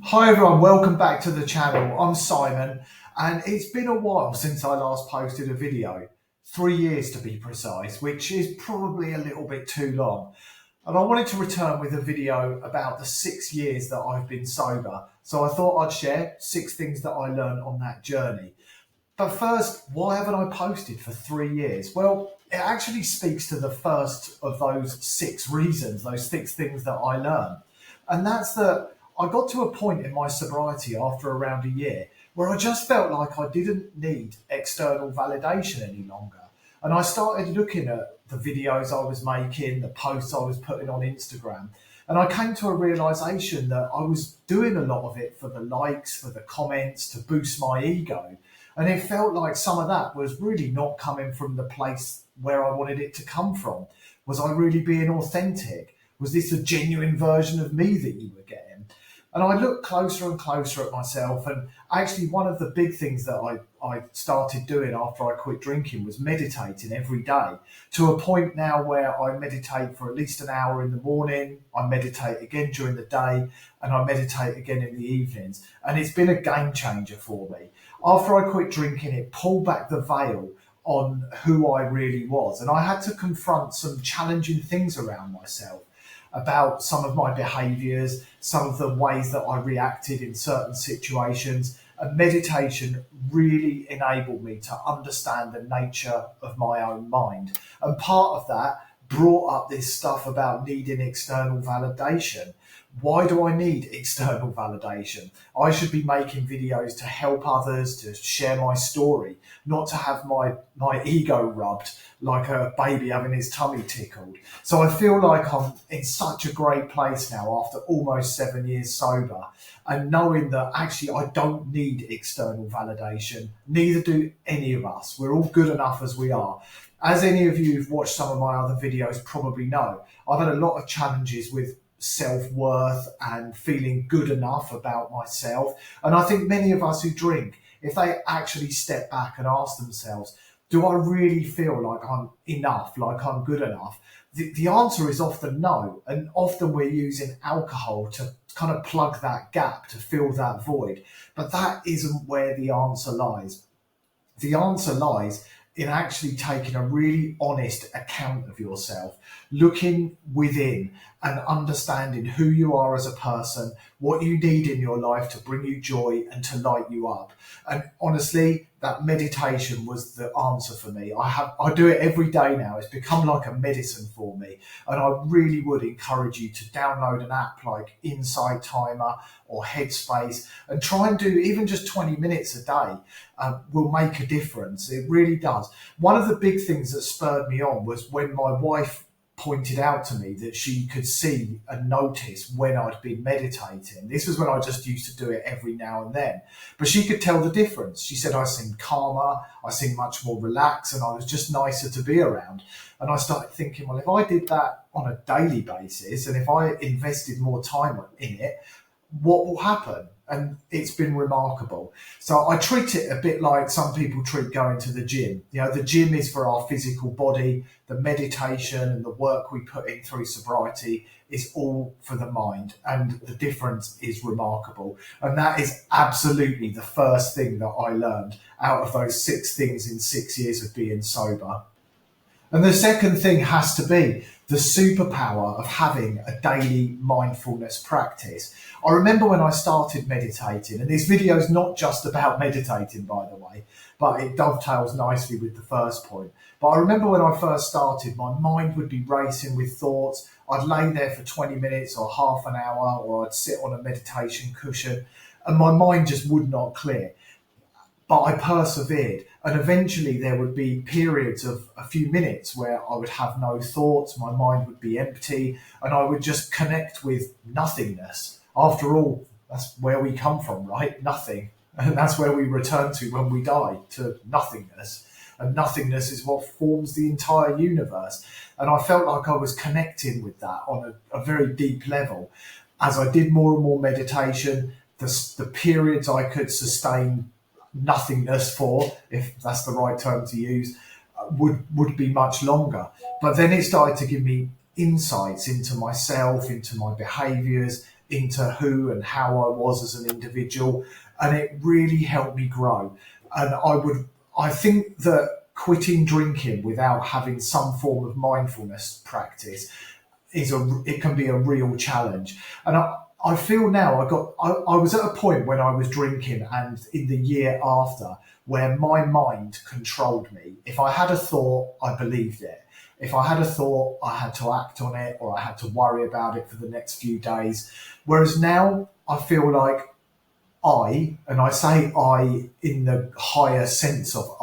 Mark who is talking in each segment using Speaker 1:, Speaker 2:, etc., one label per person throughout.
Speaker 1: Hi everyone, welcome back to the channel. I'm Simon, and it's been a while since I last posted a video. 3 years to be precise, which is probably a little bit too long. And I wanted to return with a video about the 6 years that I've been sober. So I thought I'd share 6 things that I learned on that journey. But first, why haven't I posted for 3 years? Well, it actually speaks to the first of those 6 reasons, those 6 things that I learned. And that's that I got to a point in my sobriety after around a year where I just felt like I didn't need external validation any longer. And I started looking at the videos I was making, the posts I was putting on Instagram. And I came to a realization that I was doing a lot of it for the likes, for the comments, to boost my ego. And it felt like some of that was really not coming from the place where I wanted it to come from. Was I really being authentic? Was this a genuine version of me that you were getting? And I looked closer and closer at myself. And actually, one of the big things that I started doing after I quit drinking was meditating every day, to a point now where I meditate for at least an hour in the morning. I meditate again during the day, and I meditate again in the evenings. And it's been a game changer for me. After I quit drinking, it pulled back the veil on who I really was. And I had to confront some challenging things around myself, about some of my behaviors, some of the ways that I reacted in certain situations. And meditation really enabled me to understand the nature of my own mind. And part of that brought up this stuff about needing external validation. Why do I need external validation? I should be making videos to help others, to share my story, not to have my ego rubbed like a baby having his tummy tickled. So I feel like I'm in such a great place now after almost 7 years sober, and knowing that actually I don't need external validation. Neither do any of us. We're all good enough as we are. As any of you who've watched some of my other videos probably know, I've had a lot of challenges with self-worth and feeling good enough about myself. And I think many of us who drink, if they actually step back and ask themselves, do I really feel like I'm enough, like I'm good enough? The answer is often no. And often we're using alcohol to kind of plug that gap, to fill that void. But that isn't where the answer lies. The answer lies in actually taking a really honest account of yourself, looking within and understanding who you are as a person, what you need in your life to bring you joy and to light you up. And honestly, that meditation was the answer for me. I do it every day now. It's become like a medicine for me. And I really would encourage you to download an app like Insight Timer or Headspace and try and do even just 20 minutes a day. Will make a difference. It really does. One of the big things that spurred me on was when my wife pointed out to me that she could see and notice when I'd been meditating. This was when I just used to do it every now and then. But she could tell the difference. She said I seemed calmer, I seemed much more relaxed, and I was just nicer to be around. And I started thinking, well, if I did that on a daily basis and if I invested more time in it, what will happen? And it's been remarkable. So I treat it a bit like some people treat going to the gym. You know, the gym is for our physical body. The meditation and the work we put in through sobriety is all for the mind. And the difference is remarkable. And that is absolutely the first thing that I learned out of those 6 things in 6 years of being sober. And the second thing has to be the superpower of having a daily mindfulness practice. I remember when I started meditating, and this video is not just about meditating, by the way, but it dovetails nicely with the first point. But I remember when I first started, my mind would be racing with thoughts. I'd lay there for 20 minutes or half an hour, or I'd sit on a meditation cushion, and my mind just would not clear. But I persevered, and eventually there would be periods of a few minutes where I would have no thoughts, my mind would be empty, and I would just connect with nothingness. After all, that's where we come from, right? Nothing. And that's where we return to when we die, to nothingness. And nothingness is what forms the entire universe. And I felt like I was connecting with that on a very deep level. As I did more and more meditation, the periods I could sustain nothingness for, if that's the right term to use, would be much longer. But then it started to give me insights into myself, into my behaviors, into who and how I was as an individual, and it really helped me grow. And I think that quitting drinking without having some form of mindfulness practice it can be a real challenge. And I feel now I was at a point when I was drinking and in the year after where my mind controlled me. If I had a thought, I believed it. If I had a thought, I had to act on it, or I had to worry about it for the next few days. Whereas now I feel like and I say I in the higher sense of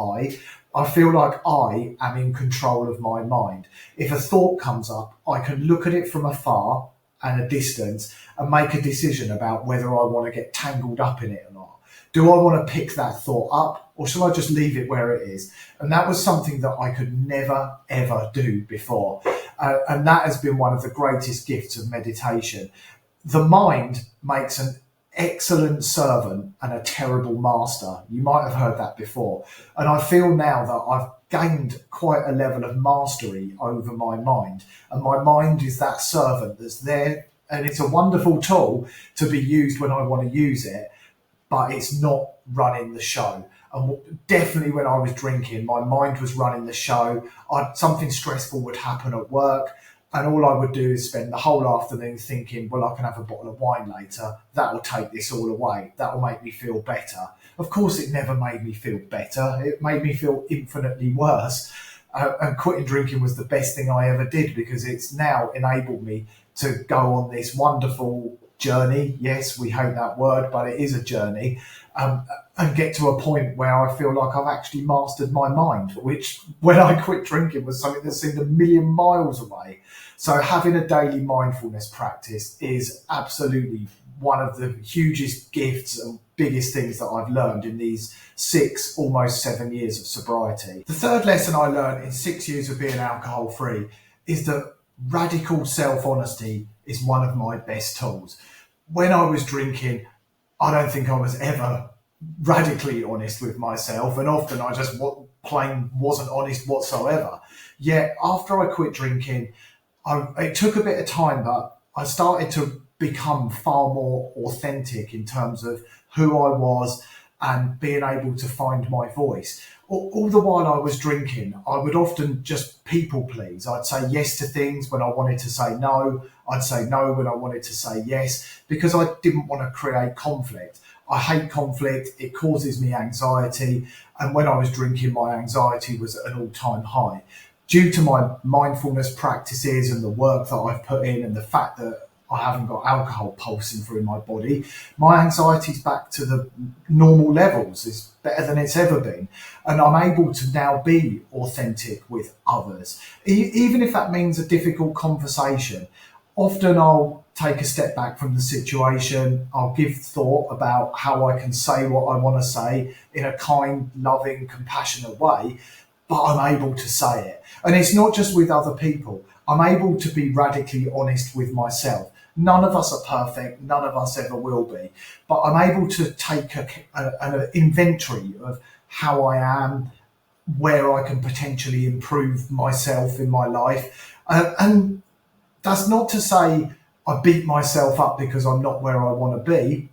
Speaker 1: I feel like I am in control of my mind. If a thought comes up, I can look at it from afar and a distance and make a decision about whether I want to get tangled up in it or not. Do I want to pick that thought up, or shall I just leave it where it is? And that was something that I could never, ever do before. And that has been one of the greatest gifts of meditation. The mind makes an excellent servant and a terrible master. You might have heard that before. And I feel now that I've gained quite a level of mastery over my mind. And my mind is that servant that's there. And it's a wonderful tool to be used when I want to use it, but it's not running the show. And definitely when I was drinking, my mind was running the show. Something stressful would happen at work, and all I would do is spend the whole afternoon thinking, well, I can have a bottle of wine later. That will take this all away. That will make me feel better. Of course, it never made me feel better. It made me feel infinitely worse. And quitting drinking was the best thing I ever did, because it's now enabled me to go on this wonderful journey. Yes, we hate that word, but it is a journey. And get to a point where I feel like I've actually mastered my mind, which when I quit drinking was something that seemed a million miles away. So having a daily mindfulness practice is absolutely one of the hugest gifts and biggest things that I've learned in these 6, almost 7 years of sobriety. The third lesson I learned in 6 years of being alcohol free is that radical self-honesty is one of my best tools. When I was drinking, I don't think I was ever radically honest with myself, and often I just plain wasn't honest whatsoever. Yet after I quit drinking, it took a bit of time, but I started to become far more authentic in terms of who I was and being able to find my voice. All the while I was drinking, I would often just people please. I'd say yes to things when I wanted to say no. I'd say no when I wanted to say yes, because I didn't want to create conflict. I hate conflict. It causes me anxiety. And when I was drinking, my anxiety was at an all-time high. Due to my mindfulness practices and the work that I've put in, and the fact that I haven't got alcohol pulsing through my body, my anxiety's back to the normal levels. It's better than it's ever been. And I'm able to now be authentic with others. Even if that means a difficult conversation, often I'll take a step back from the situation. I'll give thought about how I can say what I want to say in a kind, loving, compassionate way, but I'm able to say it. And it's not just with other people. I'm able to be radically honest with myself. None of us are perfect. None of us ever will be. But I'm able to take an inventory of how I am, where I can potentially improve myself in my life. And that's not to say I beat myself up because I'm not where I want to be.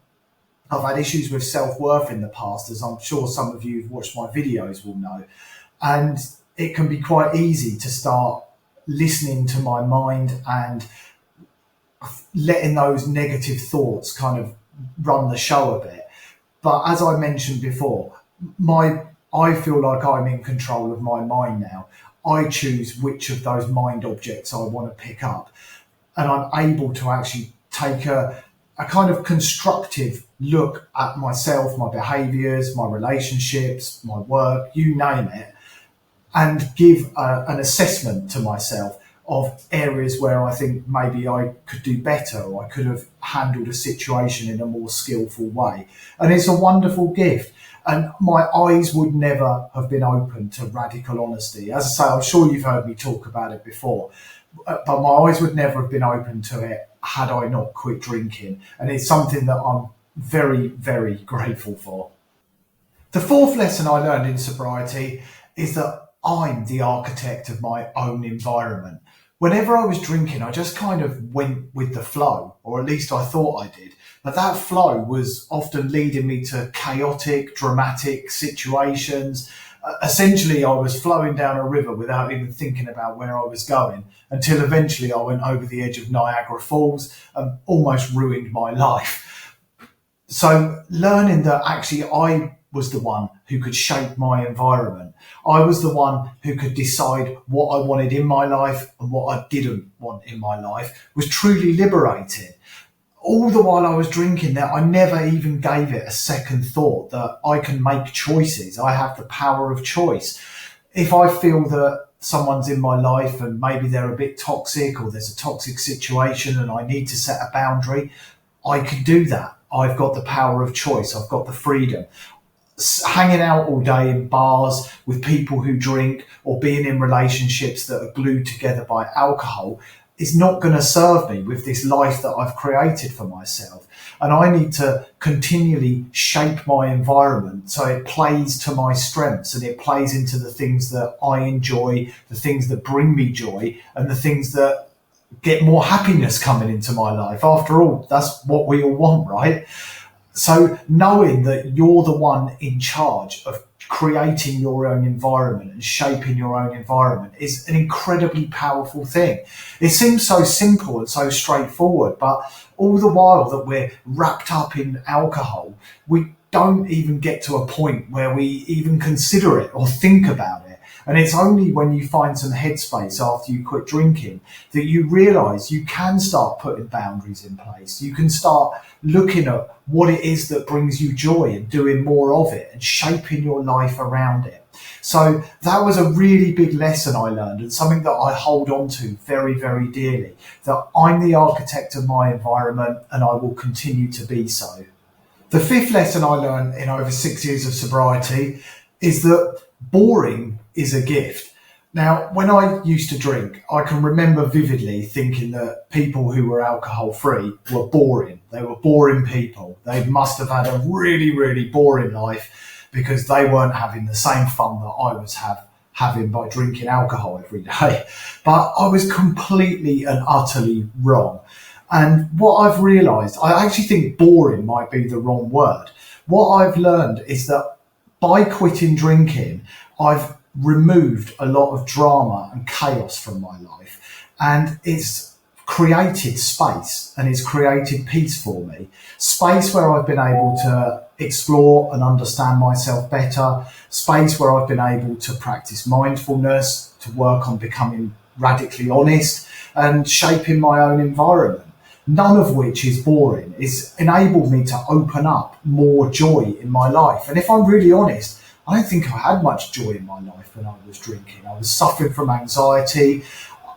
Speaker 1: I've had issues with self-worth in the past, as I'm sure some of you who've watched my videos will know. And it can be quite easy to start listening to my mind and letting those negative thoughts kind of run the show a bit. But as I mentioned before, I feel like I'm in control of my mind now. I choose which of those mind objects I want to pick up. And I'm able to actually take a kind of constructive look at myself, my behaviours, my relationships, my work, you name it, and give an assessment to myself of areas where I think maybe I could do better, or I could have handled a situation in a more skillful way. And it's a wonderful gift. And my eyes would never have been open to radical honesty. As I say, I'm sure you've heard me talk about it before, but my eyes would never have been open to it had I not quit drinking. And it's something that I'm very, very grateful for. The fourth lesson I learned in sobriety is that I'm the architect of my own environment. whenever I was drinking, I just kind of went with the flow, or at least I thought I did. But that flow was often leading me to chaotic, dramatic situations. Essentially, I was flowing down a river without even thinking about where I was going until eventually I went over the edge of Niagara Falls and almost ruined my life. So learning that actually I was the one who could shape my environment. I was the one who could decide what I wanted in my life and what I didn't want in my life was truly liberating. All the while I was drinking that, I never even gave it a second thought that I can make choices. I have the power of choice. If I feel that someone's in my life and maybe they're a bit toxic or there's a toxic situation and I need to set a boundary, I can do that. I've got the power of choice. I've got the freedom. Hanging out all day in bars with people who drink or being in relationships that are glued together by alcohol is not going to serve me with this life that I've created for myself. And I need to continually shape my environment so it plays to my strengths and it plays into the things that I enjoy, the things that bring me joy, and the things that get more happiness coming into my life. After all, that's what we all want, right? So knowing that you're the one in charge of creating your own environment and shaping your own environment is an incredibly powerful thing. It seems so simple and so straightforward, but all the while that we're wrapped up in alcohol, we don't even get to a point where we even consider it or think about it. And it's only when you find some headspace after you quit drinking that you realize you can start putting boundaries in place. You can start looking at what it is that brings you joy and doing more of it and shaping your life around it. So that was a really big lesson I learned and something that I hold on to very, very dearly, that I'm the architect of my environment and I will continue to be so. The fifth lesson I learned in over 6 years of sobriety is that boring is a gift. Now, when I used to drink, I can remember vividly thinking that people who were alcohol free were boring. They were boring people. They must have had a really, really boring life because they weren't having the same fun that I was having by drinking alcohol every day. But I was completely and utterly wrong. And what I've realized, I actually think boring might be the wrong word. What I've learned is that by quitting drinking, I've removed a lot of drama and chaos from my life, and it's created space and it's created peace for me. Space where I've been able to explore and understand myself better, space where I've been able to practice mindfulness, to work on becoming radically honest and shaping my own environment. None of which is boring. It's enabled me to open up more joy in my life. And if I'm really honest, I don't think I had much joy in my life when I was drinking. I was suffering from anxiety.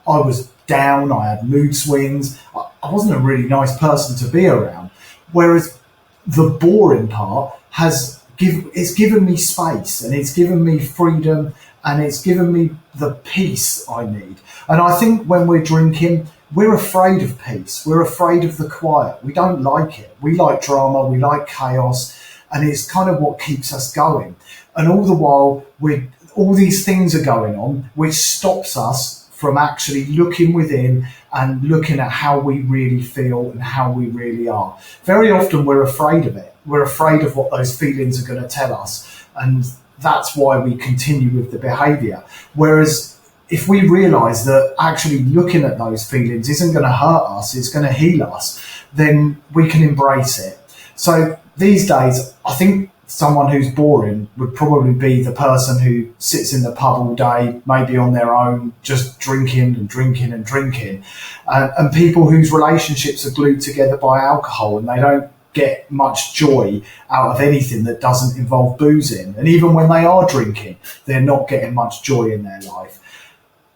Speaker 1: I was down. I had mood swings. I wasn't a really nice person to be around. Whereas the boring part it's given me space and it's given me freedom and it's given me the peace I need. And I think when we're drinking, we're afraid of peace. We're afraid of the quiet. We don't like it. We like drama. We like chaos. And it's kind of what keeps us going. And all the while, all these things are going on, which stops us from actually looking within and looking at how we really feel and how we really are. Very often we're afraid of it. We're afraid of what those feelings are going to tell us. And that's why we continue with the behavior. Whereas if we realize that actually looking at those feelings isn't going to hurt us, it's going to heal us, then we can embrace it. So these days, I think someone who's boring would probably be the person who sits in the pub all day, maybe on their own, just drinking and drinking and drinking. And people whose relationships are glued together by alcohol and they don't get much joy out of anything that doesn't involve boozing. And even when they are drinking, they're not getting much joy in their life.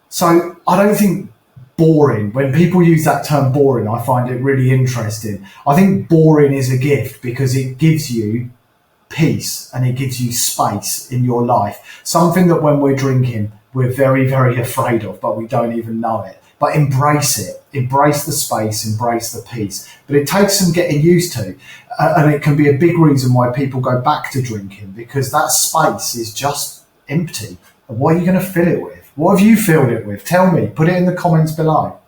Speaker 1: So I don't think boring, when people use that term boring, I find it really interesting. I think boring is a gift because it gives you peace and it gives you space in your life. Something that when we're drinking, we're very, very afraid of, but we don't even know it. But embrace it, embrace the space, embrace the peace. But it takes some getting used to. And it can be a big reason why people go back to drinking because that space is just empty. And what are you going to fill it with? What have you filled it with? Tell me, put it in the comments below.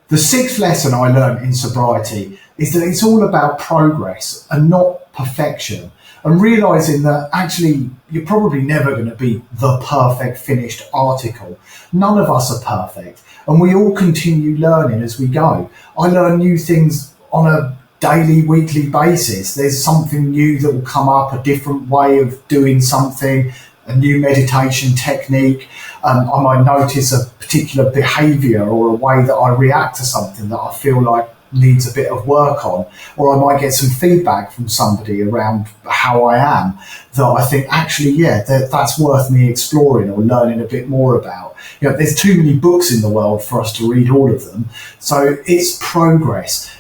Speaker 1: The sixth lesson I learned in sobriety is that it's all about progress and not perfection, and realizing that actually you're probably never going to be the perfect finished article. None of us are perfect, and we all continue learning as we go. I learn new things on a daily, weekly basis. There's something new that will come up, a different way of doing something, a new meditation technique. I might notice a particular behavior or a way that I react to something that I feel like needs a bit of work on, or I might get some feedback from somebody around how I am that I think actually, yeah, that's worth me exploring or learning a bit more about. You know, there's too many books in the world for us to read all of them. So it's progress.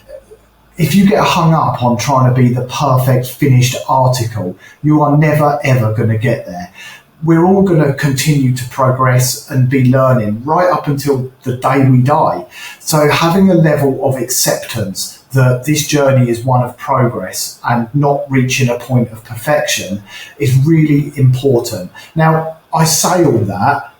Speaker 1: If you get hung up on trying to be the perfect finished article, you are never ever going to get there. We're all going to continue to progress and be learning right up until the day we die. So having a level of acceptance that this journey is one of progress and not reaching a point of perfection is really important. Now, I say all that,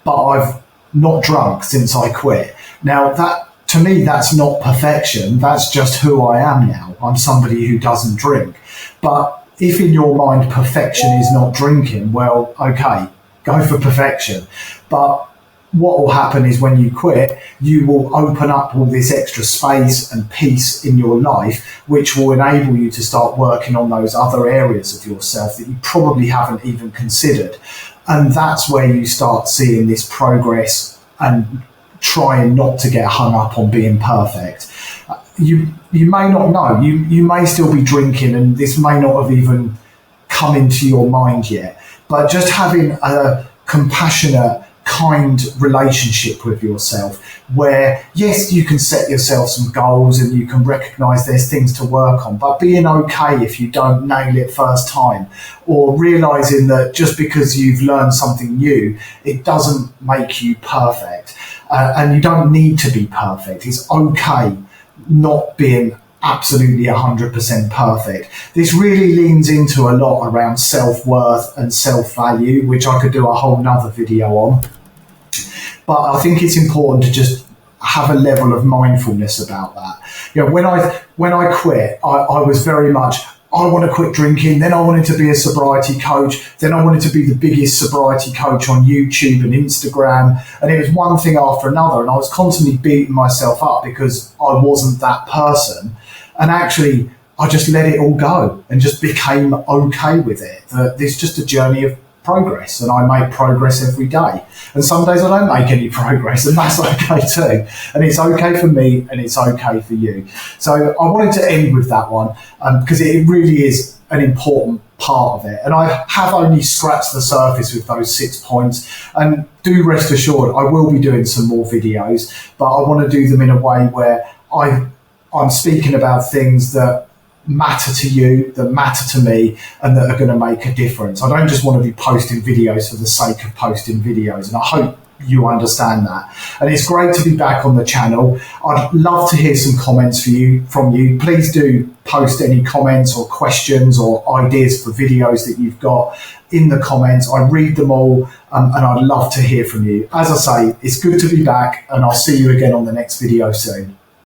Speaker 1: but I've not drunk since I quit. Now, that to me, that's not perfection. That's just who I am now. I'm somebody who doesn't drink. But if in your mind perfection is not drinking, well, okay, go for perfection. But what will happen is when you quit, you will open up all this extra space and peace in your life, which will enable you to start working on those other areas of yourself that you probably haven't even considered. And that's where you start seeing this progress and trying not to get hung up on being perfect. You may not know, you may still be drinking and this may not have even come into your mind yet, but just having a compassionate, kind relationship with yourself where, yes, you can set yourself some goals and you can recognize there's things to work on, but being okay if you don't nail it first time, or realizing that just because you've learned something new, it doesn't make you perfect. And you don't need to be perfect. It's okay not being absolutely 100% perfect. This really leans into a lot around self-worth and self-value, which I could do a whole nother video on. But I think it's important to just have a level of mindfulness about that. You know, when I quit, I was very much, I want to quit drinking, then I wanted to be a sobriety coach, then I wanted to be the biggest sobriety coach on YouTube and Instagram, and it was one thing after another, and I was constantly beating myself up because I wasn't that person. And actually, I just let it all go and just became okay with it. That it's just a journey of progress, and I make progress every day. And some days I don't make any progress, and that's okay too. And it's okay for me, and it's okay for you. So I wanted to end with that one because it really is an important part of it. And I have only scratched the surface with those 6 points. And do rest assured, I will be doing some more videos, but I want to do them in a way where I'm speaking about things that matter to you, that matter to me, and that are going to make a difference. I don't just want to be posting videos for the sake of posting videos, and I hope you understand that. And it's great to be back on the channel. I'd love to hear some comments from you. Please do post any comments or questions or ideas for videos that you've got in the comments. I read them all, and I'd love to hear from you. As I say, it's good to be back, and I'll see you again on the next video soon.